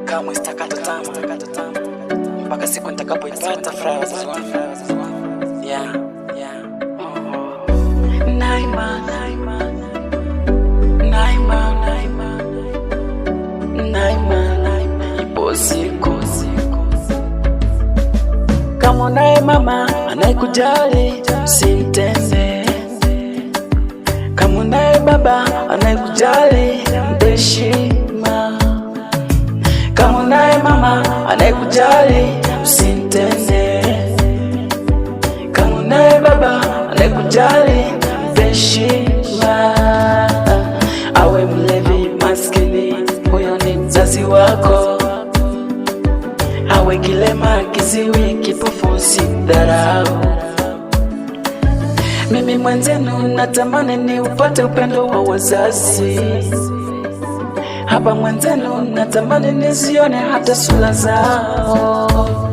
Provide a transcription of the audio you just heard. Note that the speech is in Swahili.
Kama sitakata tamaa mpaka siku nitakapoipata furaha zangu. Naima ipo siku. Kama unaye mama anayekujali usimtende, kama unaye baba anayekujali mpe heshima, kama unaye mama anayekujali usimtende, kama unaye baba anayekujali mpe heshima. Awe mlevi maskini, huyo ni mzazi wako. Awe kilema kiziwi kipofu, usimdharau. Mimi mwenzenu natamani ni upate upendo wa wazazi. Hapa mwenzenu natamani nizione hata sura zao.